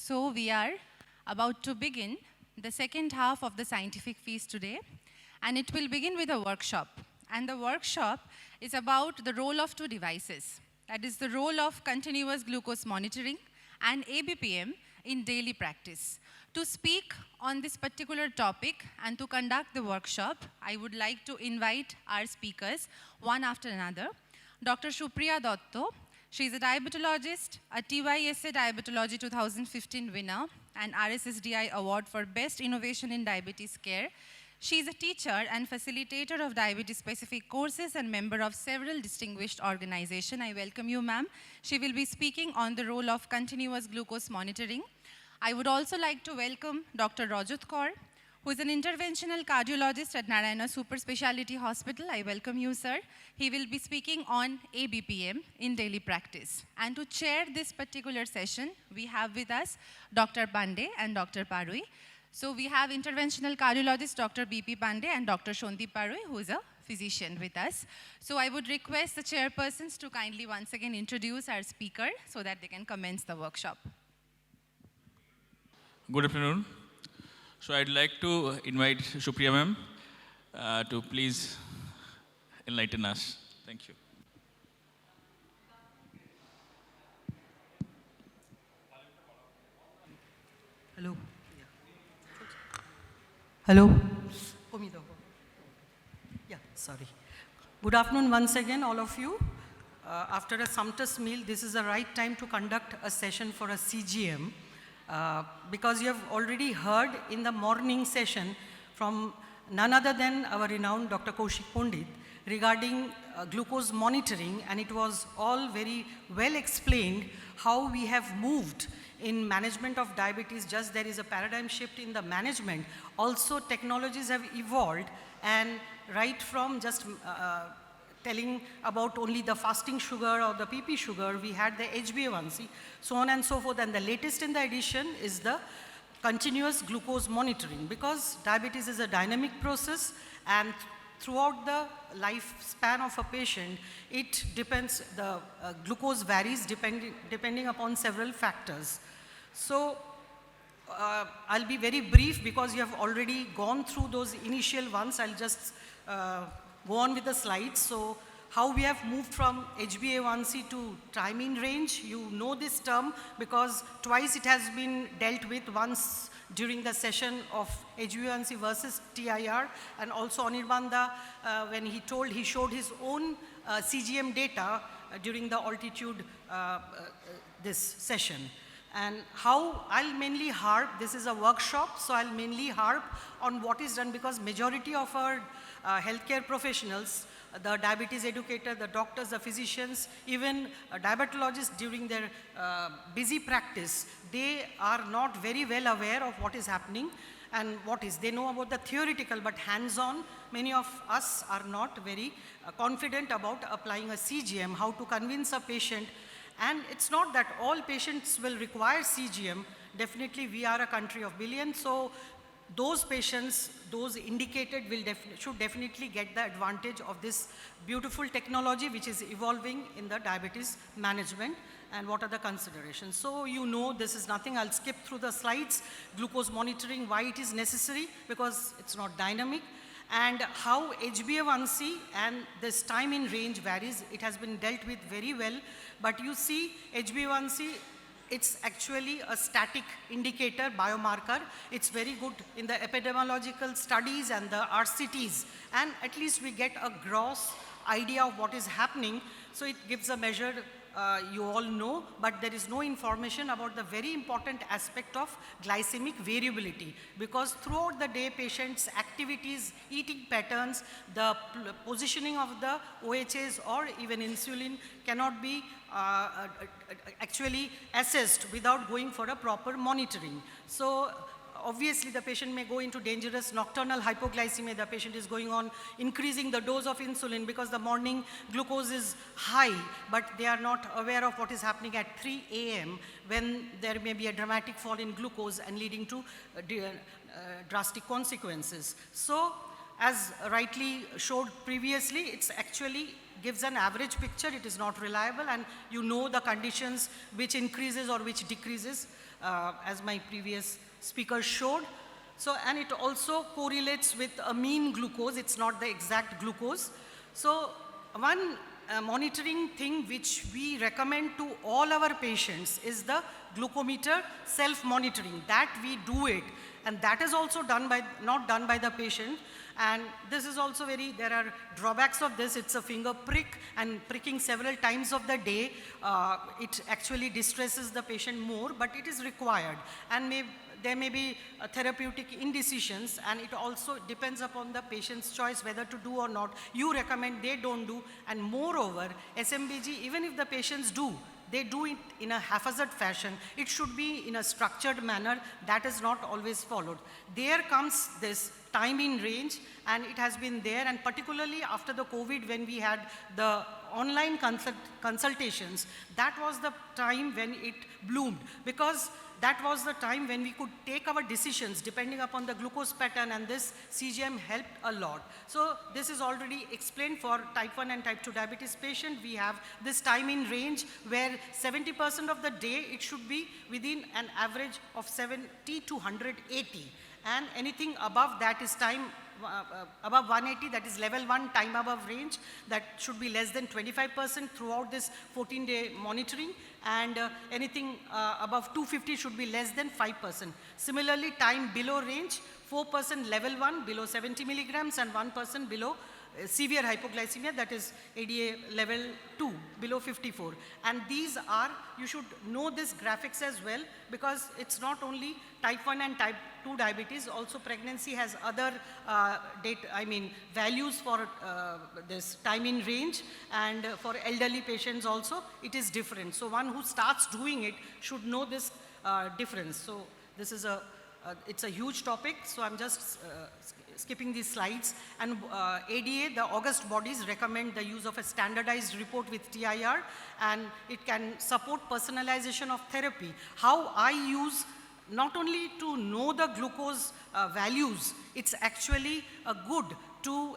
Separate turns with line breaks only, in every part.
So we are about to begin the second half of the scientific feast today, and it will begin with a workshop. And the workshop is about the role of two devices. That is the role of continuous glucose monitoring and ABPM in daily practice. To speak on this particular topic and to conduct the workshop, I would like to invite our speakers one after another. Dr. Supriya Dotto. She is a diabetologist, a TYSA Diabetology 2015 winner, and RSSDI Award for Best Innovation in Diabetes Care. She is a teacher and facilitator of diabetes-specific courses and member of several distinguished organizations. I welcome you, ma'am. She will be speaking on the role of continuous glucose monitoring. I would also like to welcome Dr. Rajat Kaur, who is an interventional cardiologist at Narayana Super Speciality Hospital. I welcome you, sir. He will be speaking on ABPM in daily practice. And to chair this particular session, we have with us Dr. Pandey and Dr. Parui. So we have interventional cardiologist Dr. BP Pandey and Dr. Shondeep Parui, who is a physician with us. So I would request the chairpersons to kindly once again introduce our speaker so that they can commence the workshop.
Good afternoon. So I'd like to invite Supriya ma'am to please enlighten us. Thank you.
Hello. Hello. Yeah, sorry. Good afternoon once again, all of you. After a sumptuous meal, this is the right time to conduct a session for a CGM. Because you have already heard in the morning session from none other than our renowned Dr. Kaushik Pandit regarding glucose monitoring, and it was all very well explained how we have moved in management of diabetes. Just there is a paradigm shift in the management. Also technologies have evolved, and right from just telling about only the fasting sugar or the PP sugar, we had the HbA1c, so on and so forth. And the latest in the addition is the continuous glucose monitoring, because diabetes is a dynamic process, and throughout the lifespan of a patient, it depends, the glucose varies depending upon several factors. So I'll be very brief because you have already gone through those initial ones. I'll just go on with the slides. So how we have moved from HbA1c to time in range, you know this term because twice it has been dealt with, once during the session of HbA1c versus TIR, and also Anirbanda when he showed his own CGM data during the altitude this session. And how I'll mainly harp, this is a workshop, so I'll mainly harp on what is done, because majority of our healthcare professionals, the diabetes educator, the doctors, the physicians, even diabetologists during their busy practice, they are not very well aware of what is happening and they know about the theoretical, but hands-on, many of us are not very confident about applying a CGM, how to convince a patient. And it's not that all patients will require CGM. Definitely we are a country of billions, so those patients, those indicated should definitely get the advantage of this beautiful technology which is evolving in the diabetes management, and what are the considerations. So you know this is nothing, I'll skip through the slides. Glucose monitoring, why it is necessary, because it's not dynamic, and how HbA1c and this time in range varies. It has been dealt with very well, but you see HbA1c, it's actually a static indicator, biomarker. It's very good in the epidemiological studies and the RCTs, and at least we get a gross idea of what is happening. So it gives a measure, you all know, but there is no information about the very important aspect of glycemic variability, because throughout the day patients' activities, eating patterns, the positioning of the OHAs or even insulin cannot be actually assessed without going for a proper monitoring. So obviously the patient may go into dangerous nocturnal hypoglycemia. The patient is going on increasing the dose of insulin because the morning glucose is high, but they are not aware of what is happening at 3 a.m. when there may be a dramatic fall in glucose and leading to drastic consequences. So as rightly showed previously, it's actually gives an average picture. It is not reliable, and you know the conditions which increases or which decreases, as my previous speaker showed. So, and it also correlates with a mean glucose. It's not the exact glucose. So one monitoring thing which we recommend to all our patients is the glucometer self-monitoring. That we do it, and that is also done by, not done by the patient. And this is also there are drawbacks of this. It's a finger prick, and pricking several times of the day, it actually distresses the patient more, but it is required. And there may be therapeutic indecisions, and it also depends upon the patient's choice whether to do or not. You recommend, they don't do, and moreover, SMBG, even if the patients do, they do it in a haphazard fashion. It should be in a structured manner. That is not always followed. There comes this time in range, and it has been there, and particularly after the COVID, when we had the online consultations, that was the time when it bloomed, because that was the time when we could take our decisions depending upon the glucose pattern, and this CGM helped a lot. So this is already explained for type 1 and type 2 diabetes patient. We have this time in range where 70% of the day it should be within an average of 70 to 180. And anything above that is time above 180, that is level 1 time above range, that should be less than 25% throughout this 14-day monitoring, and anything above 250 should be less than 5%. Similarly, time below range, 4% level 1 below 70 milligrams, and 1% below severe hypoglycemia, that is ADA level 2 below 54. And these are, you should know this graphics as well, because it's not only type 1 and type 2 diabetes, also pregnancy has other values for this time in range, and for elderly patients also it is different. So one who starts doing it should know this difference. So this is it's a huge topic, so I'm just skipping these slides. And ADA, the August bodies, recommend the use of a standardized report with TIR, and it can support personalization of therapy. How I use, not only to know the glucose values, it's actually good to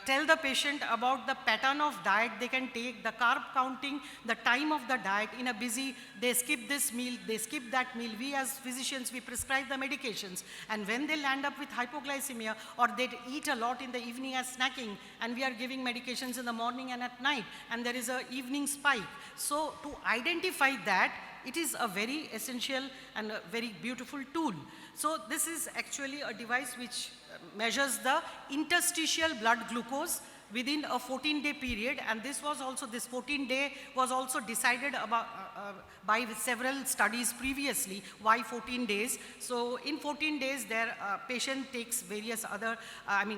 tell the patient about the pattern of diet they can take, the carb counting, the time of the diet. In a busy, they skip this meal, they skip that meal. We as physicians, we prescribe the medications. And when they land up with hypoglycemia, or they eat a lot in the evening as snacking, and we are giving medications in the morning and at night, and there is an evening spike. So to identify that, it is a very essential and a very beautiful tool. So this is actually a device which measures the interstitial blood glucose within a 14-day period, and this 14-day was also decided about, by several studies previously. Why 14 days? So in 14 days, their patient takes various other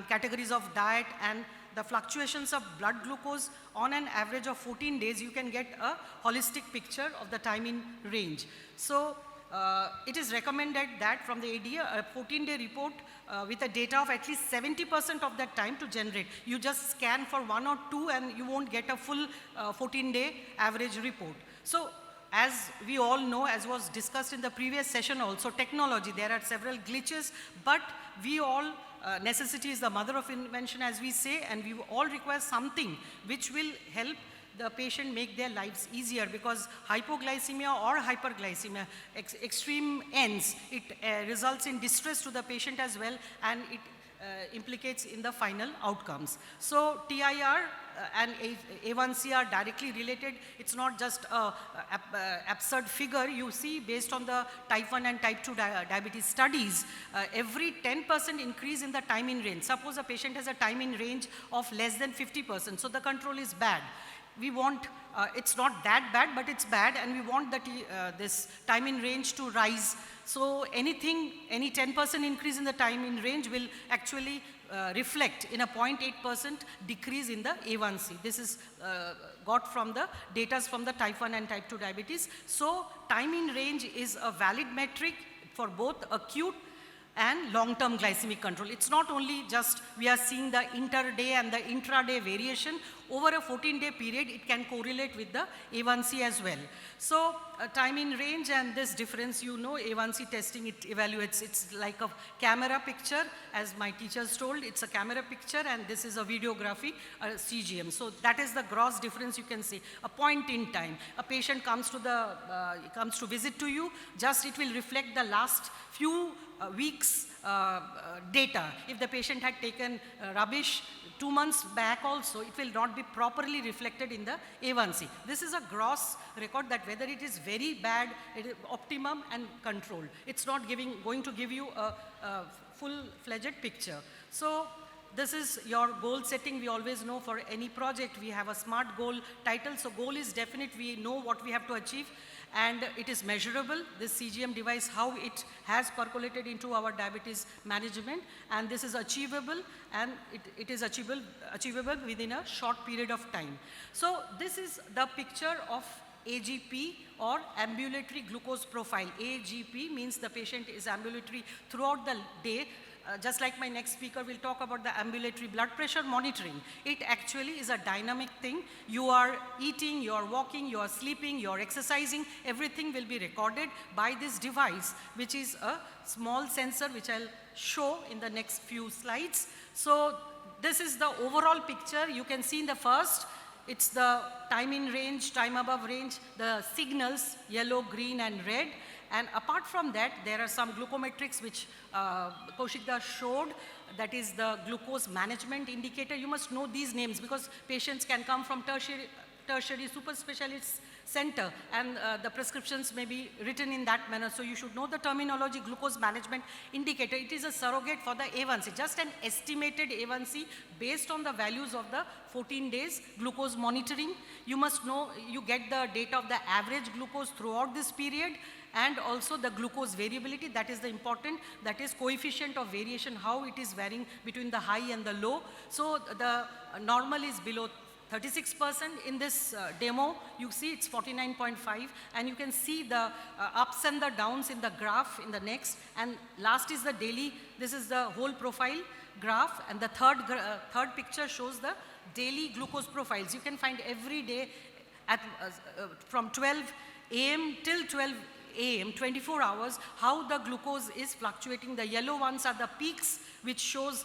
categories of diet, and the fluctuations of blood glucose on an average of 14 days, you can get a holistic picture of the time in range. So it is recommended that from the ADA, a 14-day report with a data of at least 70% of that time to generate. You just scan for 1 or 2 and you won't get a full 14-day average report. So as we all know, as was discussed in the previous session also, technology, there are several glitches, but we all, necessity is the mother of invention, as we say, and we all require something which will help the patient make their lives easier, because hypoglycemia or hyperglycemia, extreme ends, it results in distress to the patient as well, and it implicates in the final outcomes. So TIR and A1C are directly related. It's not just an absurd figure. You see, based on the type 1 and type 2 diabetes studies, every 10% increase in the time in range. Suppose a patient has a time in range of less than 50%, so the control is bad. We want, it's not that bad, but it's bad, and we want that this time in range to rise. So any 10% increase in the time in range will actually reflect in a 0.8% decrease in the A1C. This is got from the data from the type 1 and type 2 diabetes. So time in range is a valid metric for both acute and long-term glycemic control. It's not only just we are seeing the inter-day and the intra-day variation. Over a 14-day period, it can correlate with the A1C as well. So time in range and this difference, you know, A1C testing, it evaluates, it's like a camera picture, as my teachers told, it's a camera picture, and this is a videography, a CGM. So that is the gross difference you can see. A point in time, a patient comes to visit to you, just it will reflect the last few weeks data. If the patient had taken rubbish 2 months back also, it will not be properly reflected in the A1C. This is a gross record that whether it is very bad, it is optimum and controlled. It's not going to give you a full-fledged picture. So this is your goal setting. We always know for any project, we have a SMART goal title. So goal is definite. We know what we have to achieve. And it is measurable, this CGM device, how it has percolated into our diabetes management, and this is achievable, and it is achievable within a short period of time. So this is the picture of AGP, or ambulatory glucose profile. AGP means the patient is ambulatory throughout the day. Just like my next speaker will talk about the ambulatory blood pressure monitoring. It actually is a dynamic thing. You are eating, you are walking, you are sleeping, you are exercising, everything will be recorded by this device, which is a small sensor, which I'll show in the next few slides. So this is the overall picture. You can see in the first, it's the time in range, time above range, the signals, yellow, green, and red. And apart from that, there are some glucometrics which Kaushikda showed. That is the glucose management indicator. You must know these names because patients can come from tertiary super specialist center, and the prescriptions may be written in that manner. So you should know the terminology, glucose management indicator. It is a surrogate for the A1C, just an estimated A1C based on the values of the 14 days glucose monitoring. You must know, you get the data of the average glucose throughout this period, and also the glucose variability. That is the important, that is coefficient of variation, how it is varying between the high and the low. So the normal is below 36%. In this demo, you see it's 49.5, and you can see the ups and the downs in the graph in the next. And last is the daily. This is the whole profile graph, and the third picture shows the daily glucose profiles. You can find every day at from 12 a.m. till 12 a.m., 24 hours, how the glucose is fluctuating. The yellow ones are the peaks, which shows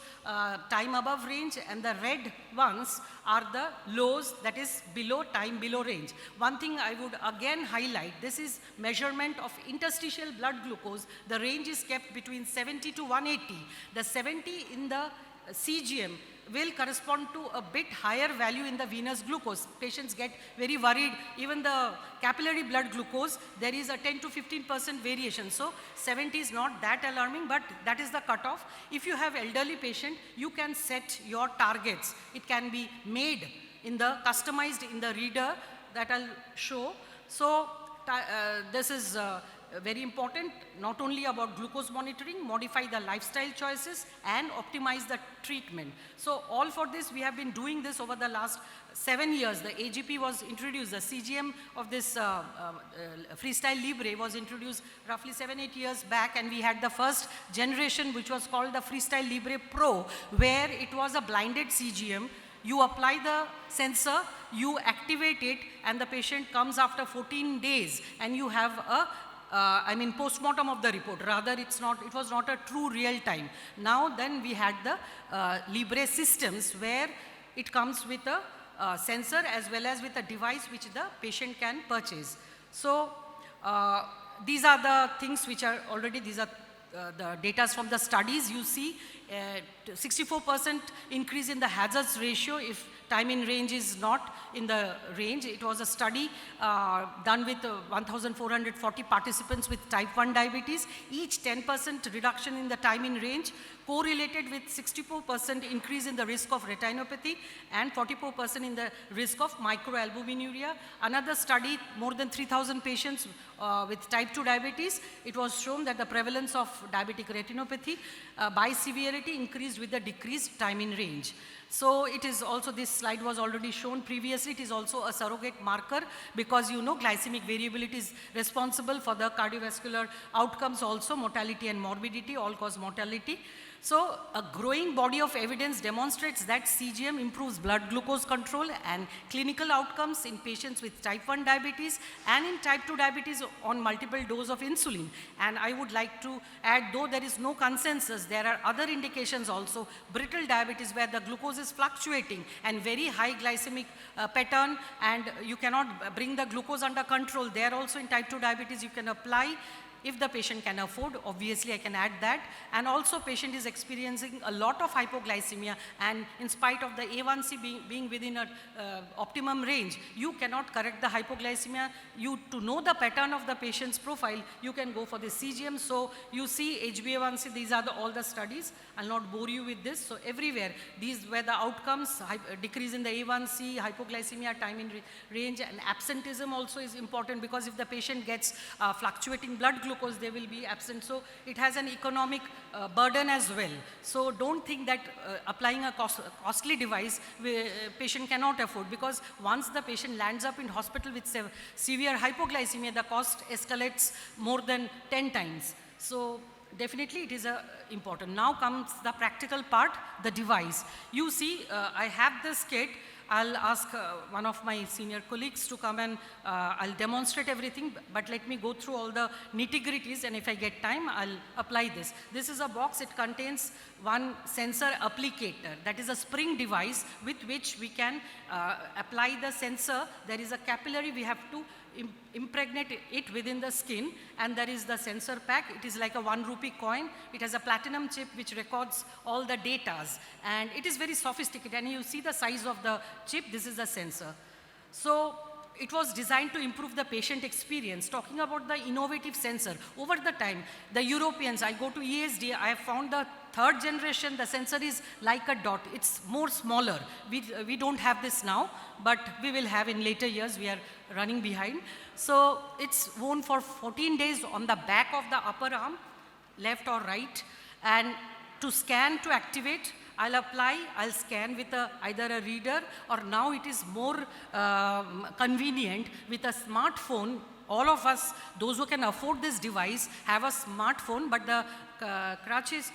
time above range, and the red ones are the lows, that is below time below range. One thing I would again highlight, this is measurement of interstitial blood glucose. The range is kept between 70 to 180. The 70 in the CGM will correspond to a bit higher value in the venous glucose. Patients get very worried. Even the capillary blood glucose, there is a 10 to 15% variation. So 70 is not that alarming, but that is the cutoff. If you have elderly patient, you can set your targets. It can be made in the customized in the reader that I'll show. So this is very important, not only about glucose monitoring, modify the lifestyle choices and optimize the treatment. So all for this, we have been doing this over the last 7 years. The AGP was introduced, the CGM of this Freestyle Libre was introduced roughly 7-8 years back, and we had the first generation which was called the Freestyle Libre Pro, where it was a blinded CGM. You apply the sensor, you activate it, and the patient comes after 14 days, and you have a post-mortem of the report. Rather, it was not a true real time. Now then we had the Libre systems where it comes with a sensor as well as with a device which the patient can purchase. So these are the things which are already, these are the data from the studies. You see 64% increase in the hazards ratio if time in range is not in the range. It was a study done with 1,440 participants with type 1 diabetes. Each 10% reduction in the time in range correlated with 64% increase in the risk of retinopathy and 44% in the risk of microalbuminuria. Another study, more than 3,000 patients with type 2 diabetes, it was shown that the prevalence of diabetic retinopathy by severity increased with the decreased time in range. So it is also this slide was already shown previously. It is also a surrogate marker because you know glycemic variability is responsible for the cardiovascular outcomes also, mortality and morbidity, all-cause mortality. So a growing body of evidence demonstrates that CGM improves blood glucose control and clinical outcomes in patients with type 1 diabetes and in type 2 diabetes on multiple dose of insulin. And I would like to add, though there is no consensus, there are other indications also, brittle diabetes where the glucose is fluctuating and very high glycemic pattern, and you cannot bring the glucose under control. There also in type 2 diabetes you can apply. If the patient can afford, obviously I can add that. And also patient is experiencing a lot of hypoglycemia, and in spite of the A1C being within an optimum range, you cannot correct the hypoglycemia. To know the pattern of the patient's profile, you can go for the CGM. So you see HbA1c, these are all the studies. I'll not bore you with this. So everywhere, these were the outcomes, decrease in the A1C, hypoglycemia, time in range, and absenteeism also is important because if the patient gets fluctuating blood glucose, they will be absent. So it has an economic burden as well. So don't think that applying a costly device, patient cannot afford, because once the patient lands up in hospital with severe hypoglycemia, the cost escalates more than 10 times. So definitely it is important. Now comes the practical part, the device. You see, I have this kit. I'll ask one of my senior colleagues to come and I'll demonstrate everything, but let me go through all the nitty-gritties, and if I get time, I'll apply this. This is a box. It contains one sensor applicator. That is a spring device with which we can apply the sensor. There is a capillary. We have to impregnate it within the skin, and there is the sensor pack. It is like a 1 rupee coin. It has a platinum chip which records all the datas, and it is very sophisticated, and you see the size of the chip. This is the sensor. So it was designed to improve the patient experience. Talking about the innovative sensor, over the time, the Europeans, I go to ESD, I have found the third generation, the sensor is like a dot. It's more smaller. We don't have this now, but we will have in later years. We are running behind. So it's worn for 14 days on the back of the upper arm, left or right. And to scan, to activate, I'll scan with either a reader, or now it is more convenient with a smartphone. All of us, those who can afford this device, have a smartphone, but the crutch is,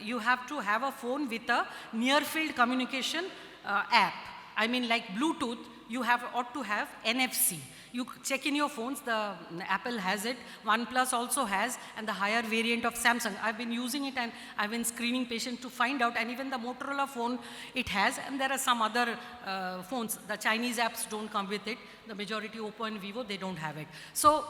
you have to have a phone with a near-field communication app. I mean, like Bluetooth, you ought to have NFC. You check in your phones, the Apple has it, OnePlus also has, and the higher variant of Samsung. I've been using it, and I've been screening patients to find out, and even the Motorola phone, it has, and there are some other phones. The Chinese apps don't come with it. The majority, Oppo and Vivo, they don't have it. So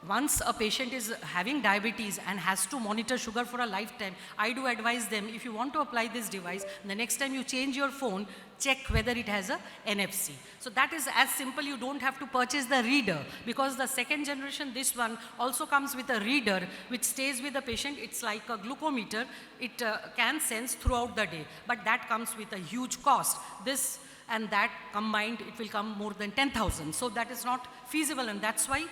once a patient is having diabetes and has to monitor sugar for a lifetime, I do advise them, if you want to apply this device, the next time you change your phone, check whether it has a NFC. So that is as simple. You don't have to purchase the reader, because the second generation, this one, also comes with a reader which stays with the patient. It's like a glucometer. It can sense throughout the day, but that comes with a huge cost. This and that combined, it will come more than 10,000. So that is not feasible, and that's why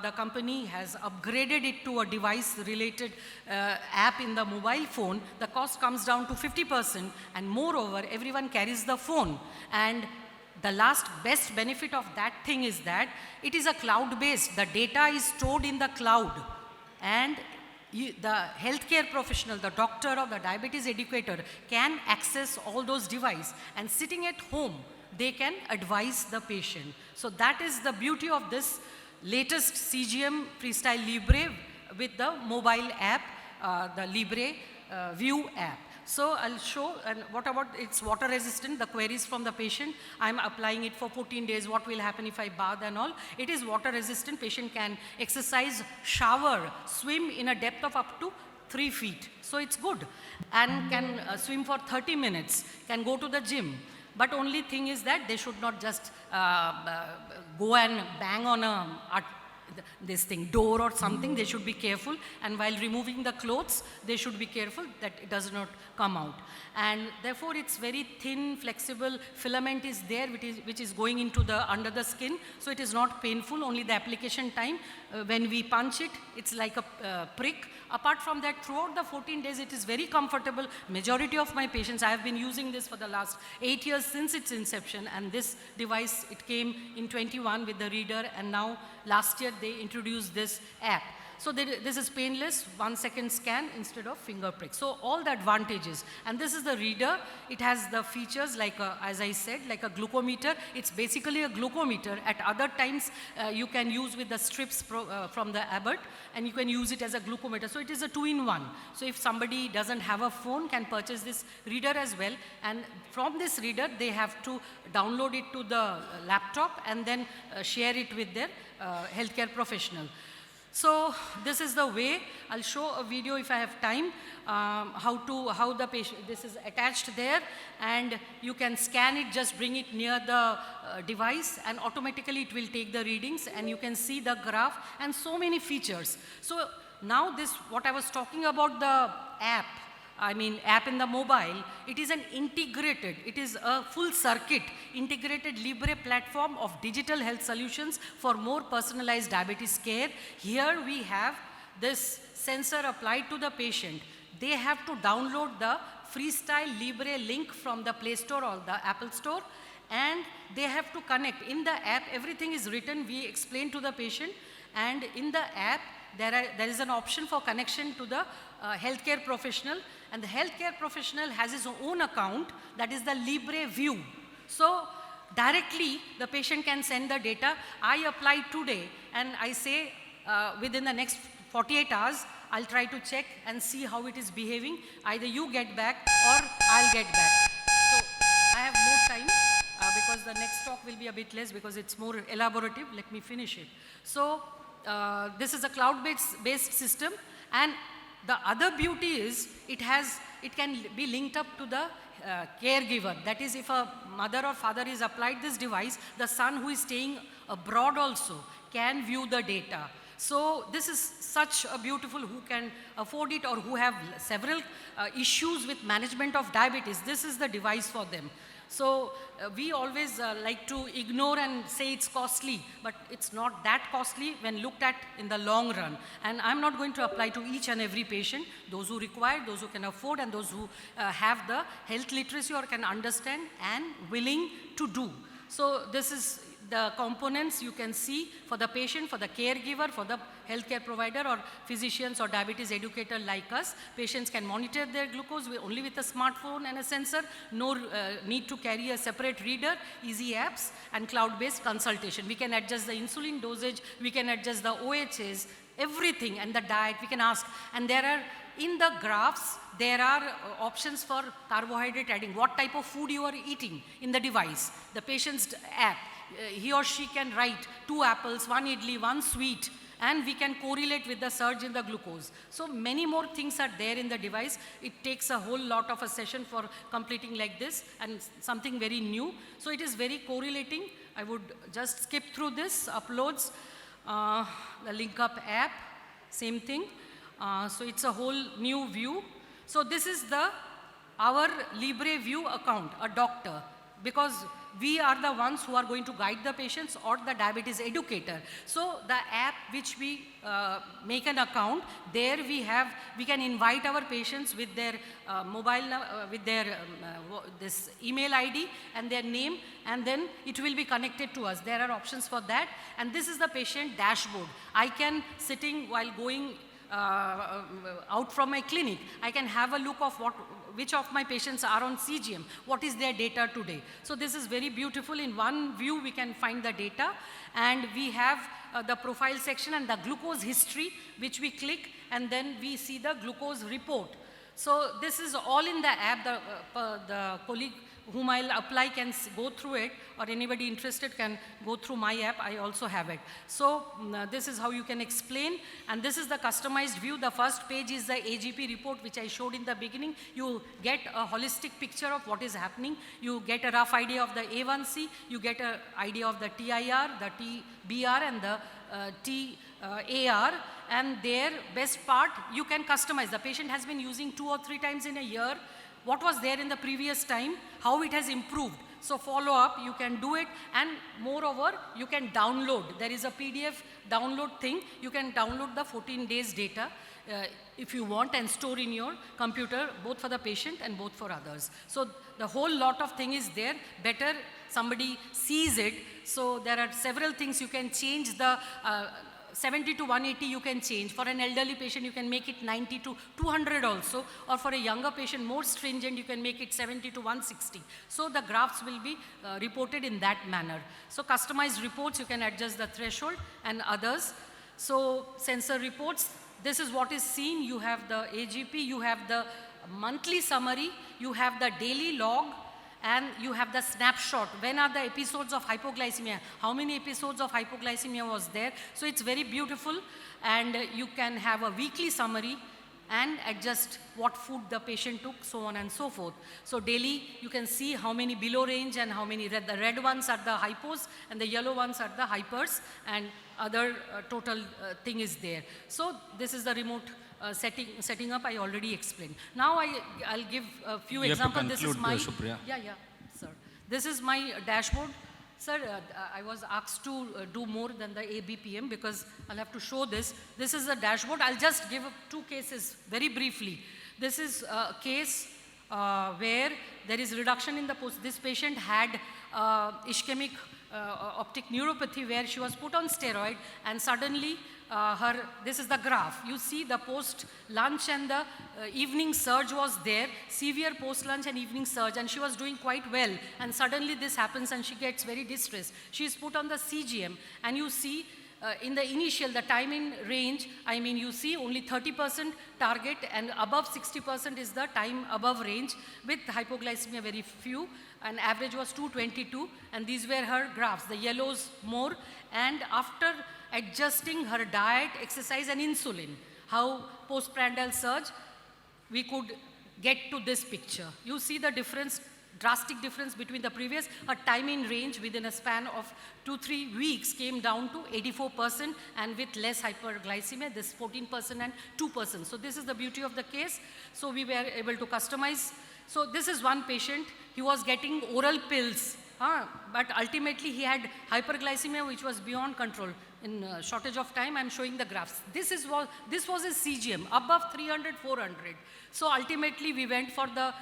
the company has upgraded it to a device-related app in the mobile phone. The cost comes down to 50%, and moreover, everyone carries the phone. And the last best benefit of that thing is that it is a cloud-based. The data is stored in the cloud, and the healthcare professional, the doctor or the diabetes educator can access all those devices, and sitting at home, they can advise the patient. So that is the beauty of this latest CGM Freestyle Libre with the mobile app, the Libre View app. So I'll show, and what about it's water resistant, the queries from the patient. I'm applying it for 14 days. What will happen if I bath and all? It is water resistant. Patient can exercise, shower, swim in a depth of up to 3 feet. So it's good. And can swim for 30 minutes, can go to the gym. But only thing is that they should not just go and bang on a this thing, door or something, they should be careful. And while removing the clothes, they should be careful that it does not come out. And therefore, it's very thin, flexible filament is there, which is going into the under the skin. So it is not painful, only the application time. When we punch it, it's like a prick. Apart from that, throughout the 14 days, it is very comfortable. Majority of my patients, I have been using this for the last 8 years since its inception. And this device, it came in 21 with the reader, and now last year they introduced this app. So this is painless, 1 second scan instead of finger prick. So all the advantages. And this is the reader. It has the features like, as I said, like a glucometer. It's basically a glucometer. At other times, you can use with the strips from the Abbott, and you can use it as a glucometer. So it is a 2-in-1. So if somebody doesn't have a phone, can purchase this reader as well. And from this reader, they have to download it to the laptop and then share it with their healthcare professional. So this is the way. I'll show a video if I have time, how the patient, this is attached there, and you can scan it, just bring it near the device, and automatically it will take the readings, and you can see the graph and so many features. So now this, what I was talking about, the app, app in the mobile, it is an integrated, it is a full circuit integrated Libre platform of digital health solutions for more personalized diabetes care. Here we have this sensor applied to the patient. They have to download the Freestyle Libre link from the Play Store or the Apple Store, and they have to connect. In the app, everything is written, we explain to the patient, and in the app, there is an option for connection to the healthcare professional, and the healthcare professional has his own account, that is the Libre View. So directly the patient can send the data. I apply today, and I say within the next 48 hours, I'll try to check and see how it is behaving. Either you get back or I'll get back. So I have more time because the next talk will be a bit less because it's more elaborative. Let me finish it. So this is a cloud-based system, and the other beauty is it can be linked up to the caregiver. That is, if a mother or father is applied this device, the son who is staying abroad also can view the data. So this is such a beautiful, who can afford it or who have several issues with management of diabetes, this is the device for them. So we always like to ignore and say it's costly, but it's not that costly when looked at in the long run. And I'm not going to apply to each and every patient, those who require, those who can afford, and those who have the health literacy or can understand and willing to do. So this is the components you can see for the patient, for the caregiver, for the healthcare provider or physicians or diabetes educator like us. Patients can monitor their glucose only with a smartphone and a sensor, no need to carry a separate reader, easy apps, and cloud-based consultation. We can adjust the insulin dosage, we can adjust the OHs, everything, and the diet we can ask. And there are, in the graphs, there are options for carbohydrate adding, what type of food you are eating in the device. The patient's app, he or she can write 2 apples, 1 idli, 1 sweet, and we can correlate with the surge in the glucose. So many more things are there in the device. It takes a whole lot of a session for completing like this, and something very new. So it is very correlating. I would just skip through this, uploads, the Link Up app, same thing. So it's a whole new view. So this is our Libre View account, a doctor, because we are the ones who are going to guide the patients or the diabetes educator. So the app which we make an account, there we can invite our patients with their with their this email ID and their name, and then it will be connected to us. There are options for that, and this is the patient dashboard. I can, sitting while going out from my clinic, I can have a look of which of my patients are on CGM, what is their data today. So this is very beautiful. In one view we can find the data, and we have the profile section and the glucose history, which we click, and then we see the glucose report. So this is all in the app. The colleague whom I'll apply can go through it, or anybody interested can go through my app. I also have it. So this is how you can explain, and this is the customized view. The first page is the AGP report, which I showed in the beginning. You get a holistic picture of what is happening. You get a rough idea of the A1C, you get an idea of the TIR, the TBR, and the TAR, and their best part, you can customize. The patient has been using 2 or 3 times in a year. What was there in the previous time, how it has improved. So follow up, you can do it, and moreover, you can download. There is a PDF download thing. You can download the 14 days data if you want, and store in your computer, both for the patient and both for others. So the whole lot of thing is there. Better somebody sees it. So there are several things you can change. The 70 to 180 you can change. For an elderly patient, you can make it 90 to 200 also, or for a younger patient, more stringent, you can make it 70 to 160. So the graphs will be reported in that manner. So customized reports, you can adjust the threshold and others. So sensor reports, this is what is seen. You have the AGP, you have the monthly summary, you have the daily log, and you have the snapshot. When are the episodes of hypoglycemia? How many episodes of hypoglycemia was there? So it's very beautiful, and you can have a weekly summary and adjust what food the patient took, so on and so forth. So daily, you can see how many below range and how many red. The red ones are the hypos and the yellow ones are the hypers, and other total thing is there. So this is the remote setting up. I already explained. Now I'll give a few examples. This is my
Supriya.
Yeah, sir. This is my dashboard. Sir, I was asked to do more than the ABPM because I'll have to show this. This is the dashboard. I'll just give 2 cases very briefly. This is a case where there is reduction in the post. This patient had ischemic optic neuropathy where she was put on steroid, and suddenly this is the graph. You see the post-lunch and the evening surge was there, severe post-lunch and evening surge, and she was doing quite well. And suddenly this happens and she gets very distressed. She is put on the CGM, and you see in the initial, the time in range, I mean, you see only 30% target, and above 60% is the time above range, with hypoglycemia very few, and average was 222, and these were her graphs, the yellows more. And after adjusting her diet, exercise, and insulin, how postprandial surge, we could get to this picture. You see the difference, drastic difference between the previous. Her time in range within a span of 2-3 weeks came down to 84%, and with less hyperglycemia, this 14% and 2%. So this is the beauty of the case. So we were able to customize. So this is one patient. He was getting oral pills, but ultimately he had hyperglycemia which was beyond control. In shortage of time, I'm showing the graphs. This was a CGM, above 300, 400. So ultimately, we went for the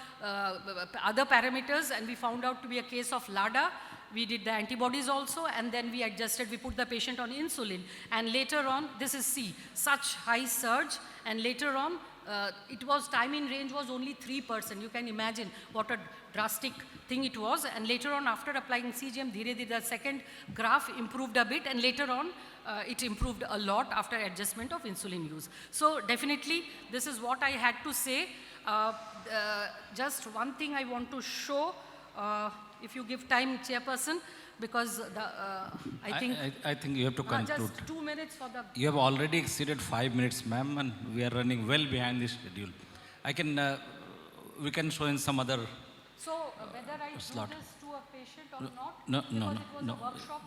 other parameters, and we found out to be a case of LADA. We did the antibodies also, and then we adjusted, we put the patient on insulin. And later on, this is C, such high surge, and later on, it was time in range was only 3%. You can imagine what a drastic thing it was. And later on, after applying CGM, the second graph improved a bit, and later on, it improved a lot after adjustment of insulin use. So definitely, this is what I had to say. Just one thing I want to show, if you give time, Chairperson, because
I think you have to conclude.
Just 2 minutes for the...
You have already exceeded 5 minutes, ma'am, and we are running well behind the schedule. We can show in some other
So whether I
slot.
do this to a patient or not?
No,
because it was a workshop.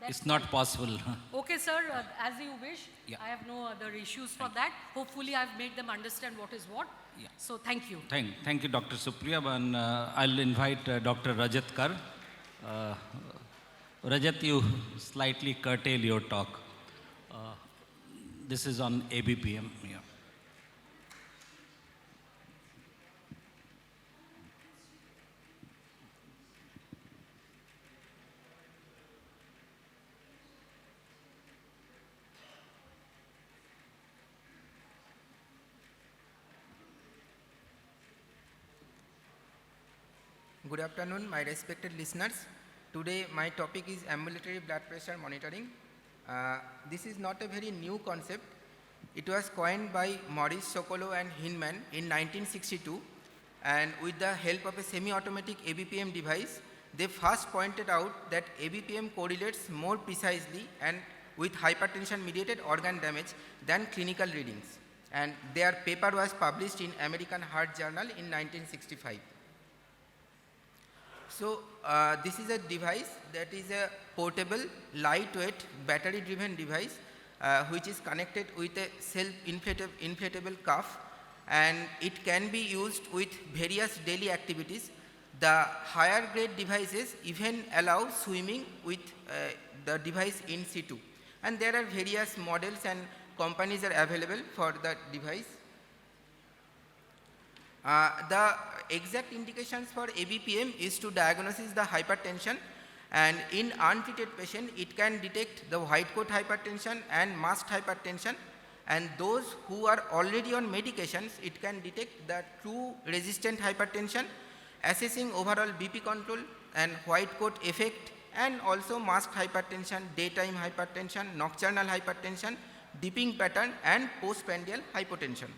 It's not possible.
Okay, sir, as you wish.
Yeah.
I have no other issues for that. Hopefully, I've made them understand what is what.
Yeah.
So thank you.
Thank you, Dr. Supriya, and I'll invite Dr. Rajat Kar. Rajat, you slightly curtail your talk. This is on ABPM. Yeah.
Good afternoon, my respected listeners. Today, my topic is ambulatory blood pressure monitoring. This is not a very new concept. It was coined by Maurice Sokolow and Hinman in 1962. and with the help of a semi-automatic ABPM device, they first pointed out that ABPM correlates more precisely and with hypertension mediated organ damage than clinical readings. And their paper was published in American Heart Journal in 1965. So this is a device that is a portable, lightweight, battery-driven device which is connected with a self-inflatable cuff, and it can be used with various daily activities. The higher grade devices even allow swimming with the device in situ. And there are various models and companies are available for the device. The exact indications for ABPM is to diagnose the hypertension, and in untreated patient it can detect the white coat hypertension and masked hypertension, and those who are already on medications it can detect the true resistant hypertension, assessing overall BP control and white coat effect, and also masked hypertension, daytime hypertension, nocturnal hypertension, dipping pattern and postprandial hypotension.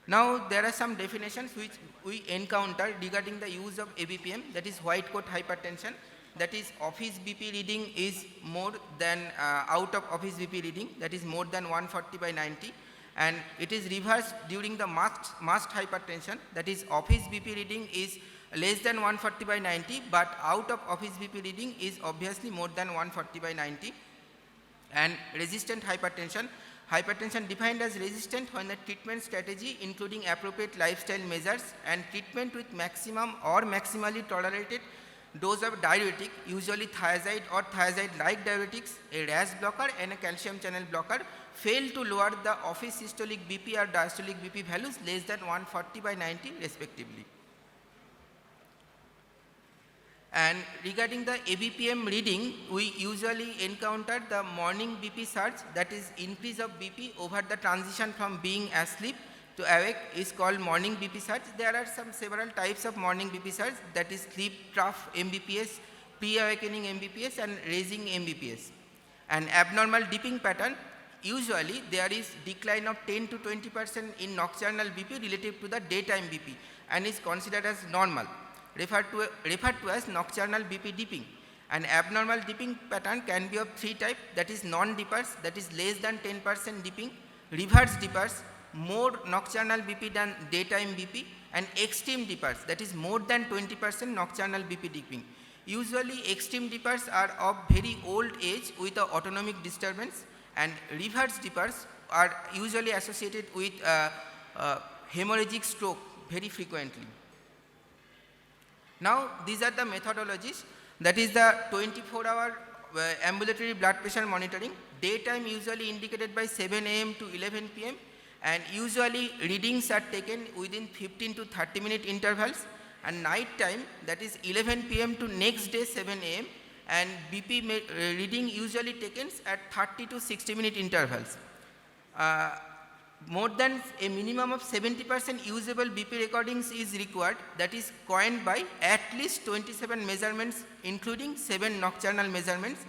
Now there are some definitions which we encounter regarding the use of ABPM, that is white coat hypertension, that is office BP reading is more than out of office BP reading, that is more than 140/90, and it is reversed during the masked hypertension, that is office BP reading is less than 140/90, but out of office BP reading is obviously more than 140/90. And resistant hypertension, hypertension defined as resistant when the treatment strategy including appropriate lifestyle measures and treatment with maximum or maximally tolerated dose of diuretic, usually thiazide or thiazide-like diuretics, a RAS blocker and a calcium channel blocker, fail to lower the office systolic BP or diastolic BP values less than 140/90 respectively. And regarding the ABPM reading, we usually encounter the morning BP surge, that is increase of BP over the transition from being asleep to awake is called morning BP surge. There are several types of morning BP surge, that is sleep trough MBPS, pre-awakening MBPS and raising MBPS. An abnormal dipping pattern, usually there is decline of 10 to 20% in nocturnal BP relative to the daytime BP and is considered as normal, referred to as nocturnal BP dipping. An abnormal dipping pattern can be of three types, that is non-dippers, that is less than 10% dipping, reverse dippers, more nocturnal BP than daytime BP, and extreme dippers, that is more than 20% nocturnal BP dipping. Usually extreme dippers are of very old age with a autonomic disturbance, and reverse dippers are usually associated with hemorrhagic stroke very frequently. Now these are the methodologies, that is the 24-hour ambulatory blood pressure monitoring. Daytime usually indicated by 7 AM to 11 PM, and usually readings are taken within 15 to 30 minute intervals, and night time, that is 11 PM to next day 7 AM, and BP reading usually taken at 30 to 60 minute intervals. More than a minimum of 70% usable BP recordings is required, that is coined by at least 27 measurements including 7 nocturnal measurements,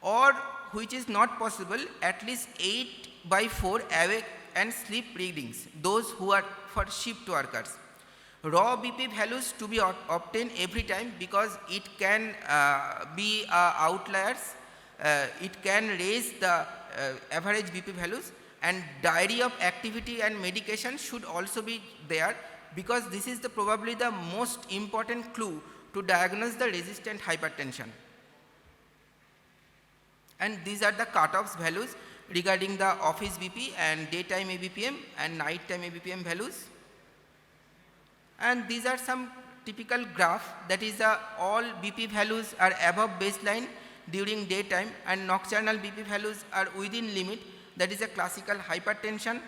or which is not possible, at least 8/4 awake and sleep readings, those who are for shift workers. Raw BP values to be obtained every time because it can be outliers, it can raise the average BP values, and diary of activity and medication should also be there because this is probably the most important clue to diagnose the resistant hypertension. And these are the cutoffs values regarding the office BP and daytime ABPM and nighttime ABPM values. And these are some typical graph, that is all BP values are above baseline during daytime and nocturnal BP values are within limit, that is a classical hypertension.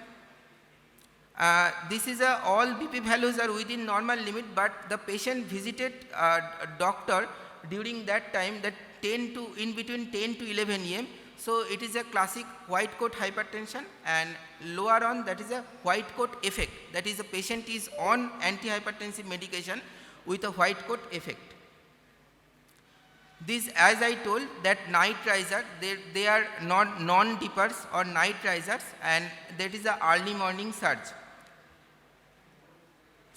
This is all BP values are within normal limit, but the patient visited a doctor during that time, that in between 10 to 11 AM. So it is a classic white coat hypertension, and lower on, that is a white coat effect, that is the patient is on antihypertensive medication with a white coat effect. This, as I told, that night riser, they are not non-dippers or night risers, and that is the early morning surge.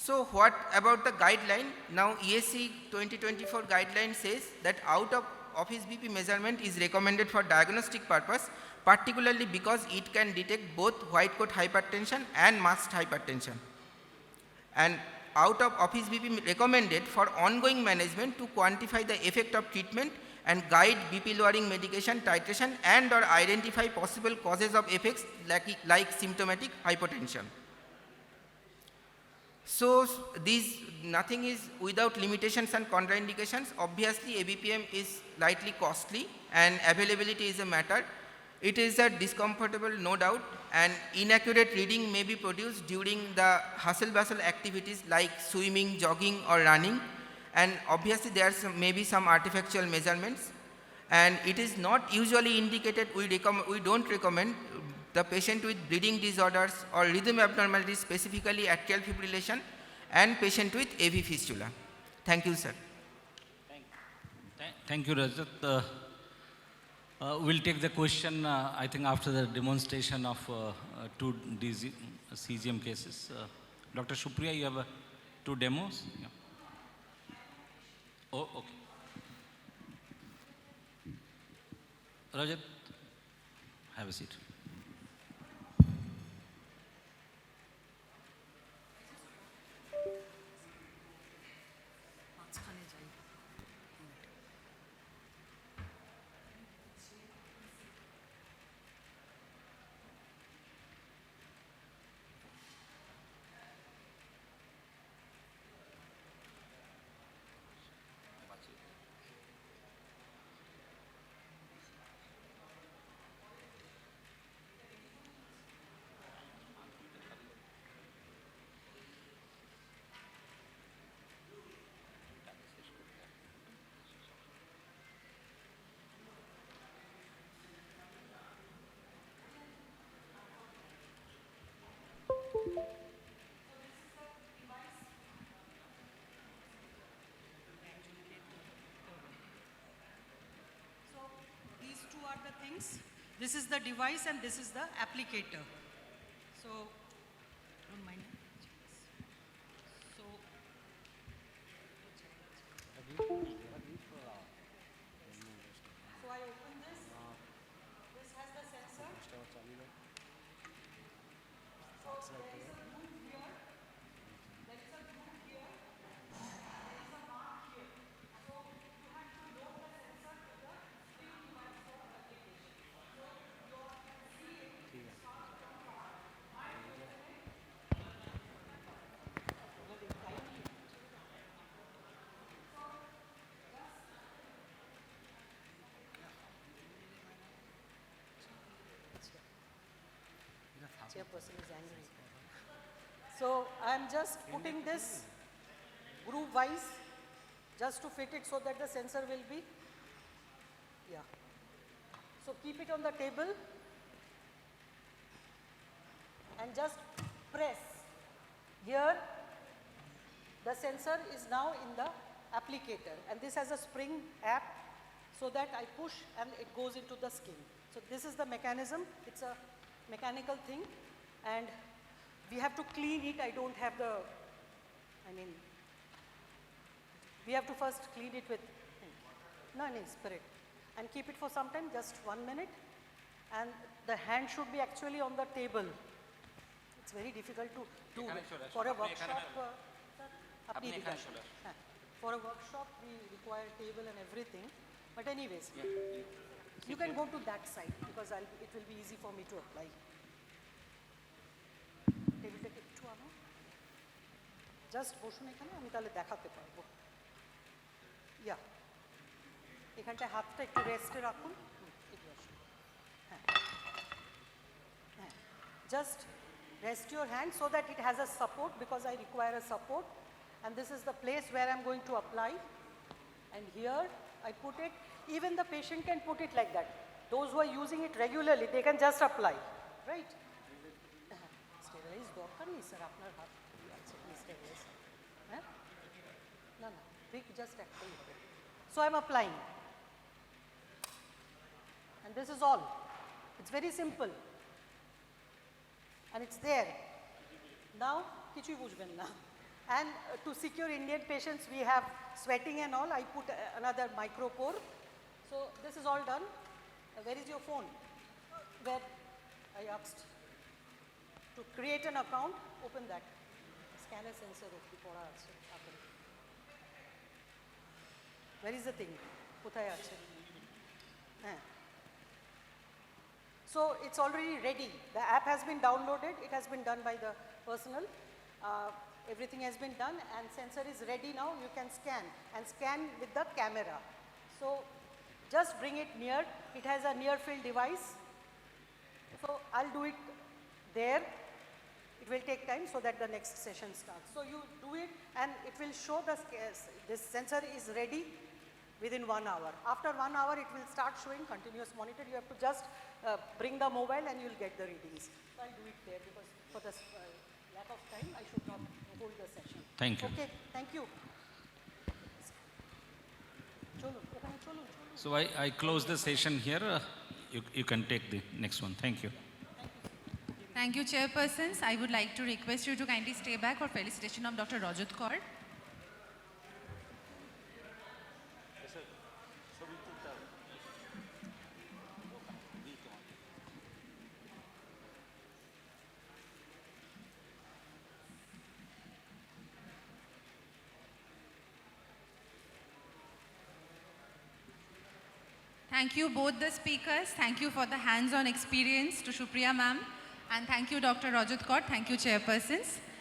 So what about the guideline? Now ESC 2024 guideline says that out of office BP measurement is recommended for diagnostic purpose, particularly because it can detect both white coat hypertension and masked hypertension. And out of office BP recommended for ongoing management to quantify the effect of treatment and guide BP lowering medication titration and or identify possible causes of effects like symptomatic hypotension. So nothing is without limitations and contraindications. Obviously ABPM is slightly costly and availability is a matter. It is a discomfortable, no doubt, and inaccurate reading may be produced during the hustle bustle activities like swimming, jogging or running, and obviously there may be some artifactual measurements, and it is not usually indicated. We don't recommend the patient with bleeding disorders or rhythm abnormalities, specifically atrial fibrillation, and patient with AV fistula. Thank you, sir.
Thank you, Rajat. We'll take the question, I think, after the demonstration of two CGM cases. Dr. Supriya, you have two demos? Yeah. Oh, okay. Rajat, have a seat.
These two are the things. This is the device and this is the applicator. So, don't mind. So, I open this. This has the sensor. So there is a groove here. There is a groove here. There is a mark here. So you have to load the sensor to the spring device for application. So you can see it start from far. Chairperson is angry. So I'm just putting this groove wise just to fit it so that the sensor will be, yeah. So keep it on the table and just press. Here the sensor is now in the applicator and this has a spring app so that I push and it goes into the skin. So this is the mechanism. It's a mechanical thing and we have to clean it. I don't have the, we have to first clean it with spirit and keep it for some time, just 1 minute, and the hand should be actually on the table. It's very difficult to do for a workshop. For a workshop we require table and everything, but anyways, you can go to that side because it will be easy for me to apply. টেবিলটাকে একটু আনো, just বসুন এখানে, আমি তাহলে দেখাতে পারবো। ইয়া, এখানটায় হাতটা একটু রেস্টে রাখুন, একটু আসুন, হ্যাঁ হ্যাঁ, just rest your hand so that it has a support because I require a support, and this is the place where I'm going to apply, and here I put it. Even the patient can put it like that. Those who are using it regularly, they can just apply, right? Sterilize দরকার নেই sir, আপনার হাত আছে, please sterilize. হ্যাঁ, না না, ঠিক just একটাই হবে. So I'm applying, and this is all. It's very simple. And it's there. Now, কিছুই বুঝবেন না, And to secure Indian patients, we have sweating and all. I put another micropore. So this is all done. Where is your phone? Where I asked to create an account, open that. Scanner sensor. Where is the thing? কোথায় আছে? হ্যাঁ. So it's already ready. The app has been downloaded. It has been done by the personnel. Everything has been done and sensor is ready now. You can scan and scan with the camera. So just bring it near. It has a near field device. So I'll do it there. It will take time so that the next session starts. So you do it and it will show this sensor is ready within 1 hour. After 1 hour, it will start showing continuous monitor. You have to just bring the mobile and you'll get the readings. So I'll do it there because for the lack of time, I should not hold the session.
Thank you.
Okay, thank you. চলুন, ওখানে চলুন, চলুন।
So I close the session here. You can take the next one. Thank you.
Thank you, chairpersons. I would like to request you to kindly stay back for felicitation of Dr. Rajat Kaur. Thank you both the speakers. Thank you for the hands-on experience to Shupriya ma'am. And thank you Dr. Rajat Kaur. Thank you chairpersons.